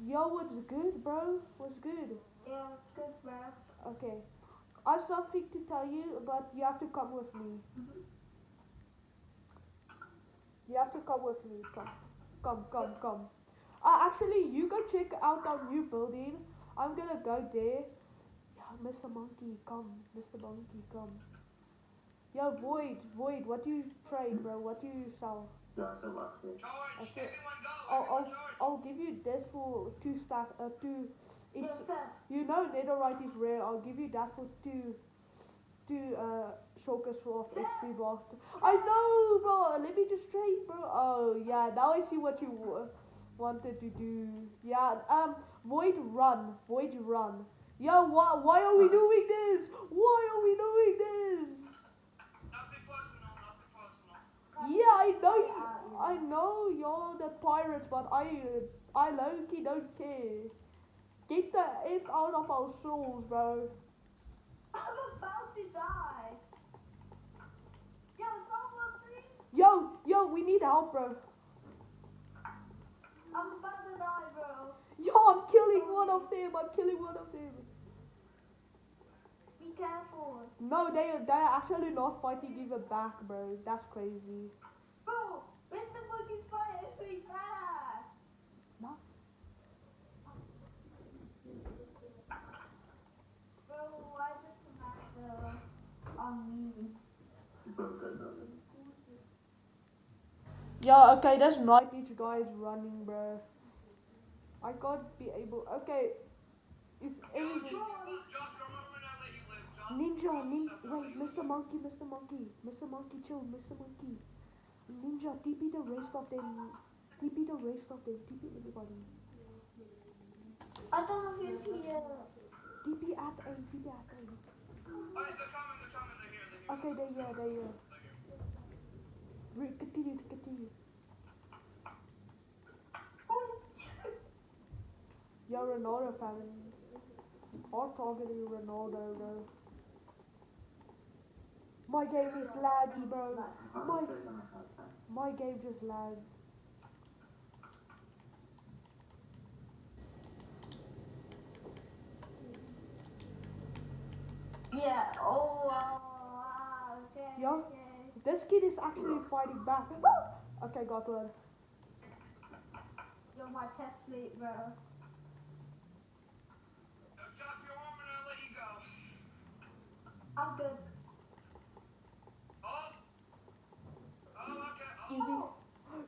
Yo, what's good, bro? What's good? Yeah, it's good, bro. Okay. I have something to tell you, but you have to come with me. You have to come with me. Come. Actually, you go check out our new building. I'm gonna go there. Yeah, Mr. Monkey, come. Mr. Monkey, come. Yo, Void, what do you trade, bro? What do you sell? Yeah, so much. I said, I'll give you this for two stack, two. It's, Yes, sir. you know, netherite is rare. I'll give you that for two shulkers for off XP block. I know, bro. Let me just trade, bro. Oh yeah, now I see what you wanted to do. Yeah, Void run. Yo, why are we doing this? Why are we doing this? Nothing personal. Yeah, I know you're the pirates, but I low-key don't care. Get the F out of our souls, bro. I'm about to die. Yo, someone please. Yo, we need help, bro. I'm about to die, bro. Yo, I'm killing one of them. Be careful. No, they're actually not fighting even back, bro. That's crazy. Bro, when the fuck is fighting me back? No. Bro, why does the matter on me? Yeah, okay, that's night each guy is running, bro. I can't be able. Okay, if anything. Josh, remember now that you live, Josh. Wait, Mr. Monkey, chill, Mr. Monkey. Ninja, TP the rest of them. TP everybody. I don't know if he's here. TP at A. Alright, they're coming, they're here. Okay, they're here. Continue. You're Ronaldo fan. Or targeting Ronaldo, bro. My game is laggy, bro. My game just lagged. Yeah, oh, okay. Yeah? Okay. This kid is actually fighting back. Okay, got one. You're my chest plate, bro. Drop your arm and I'll let you go. I'm good. Okay. Easy.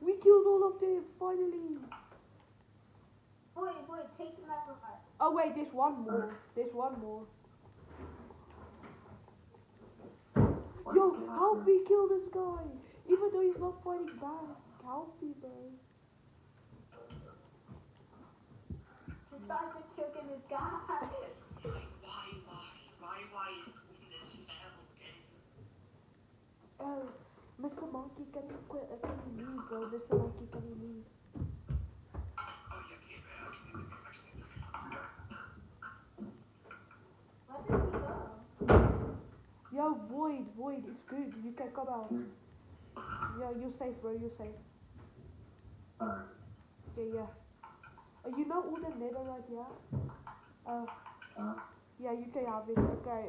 We killed all of them, finally. Wait, take the metal part. Oh wait, there's one more. Yo, help me kill this guy. Even though he's not fighting back. Help me, bro. This guy's just choking his guy. Why is this cell game? Mr. Monkey, can you leave, bro? Mr. Monkey, can you leave? Oh, you can't actually. Where did he go? Yo, Void, it's good. You can come out. Yo, you're safe, bro. You're safe. Yeah. You know all the netherite, yeah? Yeah, you can have it. Okay.